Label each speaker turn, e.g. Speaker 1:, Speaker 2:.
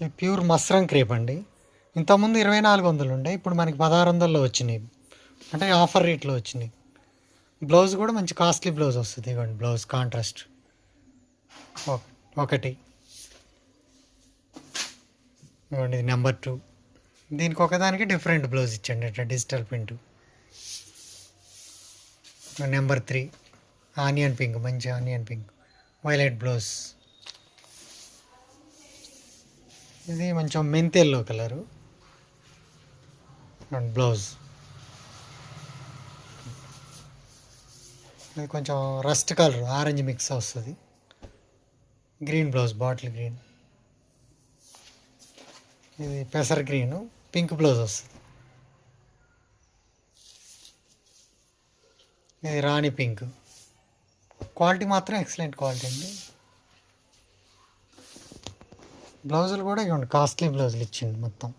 Speaker 1: ఇది pure Masram crepe అండి. ఇంతకుముందు 2400 ఉండే, ఇప్పుడు మనకి 1600లో వచ్చినాయి. అంటే ఆఫర్ రేట్లో వచ్చినాయి. బ్లౌజ్ కూడా మంచి కాస్ట్లీ బ్లౌజ్ వస్తుంది. ఇవ్వండి బ్లౌజ్ కాంట్రాస్ట్ ఒకటి. ఇవ్వండి ఇది నెంబర్ 2. దీనికి ఒకదానికి డిఫరెంట్ బ్లౌజ్ ఇచ్చండి, ఇట్లా digital print. Number 3 onion pink, మంచి ఆనియన్ పింక్ వైలెట్ బ్లౌజ్. ఇది కొంచెం మెంతి ఎల్లో కలరు బ్లౌజ్. ఇది కొంచెం రస్ట్ కలర్ ఆరెంజ్ మిక్స్ వస్తుంది. Green blouse, bottle green. ఇది పెసర్ గ్రీన్ పింక్ బ్లౌజ్ వస్తుంది. ఇది రాణి పింక్. క్వాలిటీ మాత్రం ఎక్సలెంట్ క్వాలిటీ అండి. బ్లౌజులు కూడా ఇవ్వండి కాస్ట్లీ బ్లౌజులు ఇచ్చింది మొత్తం.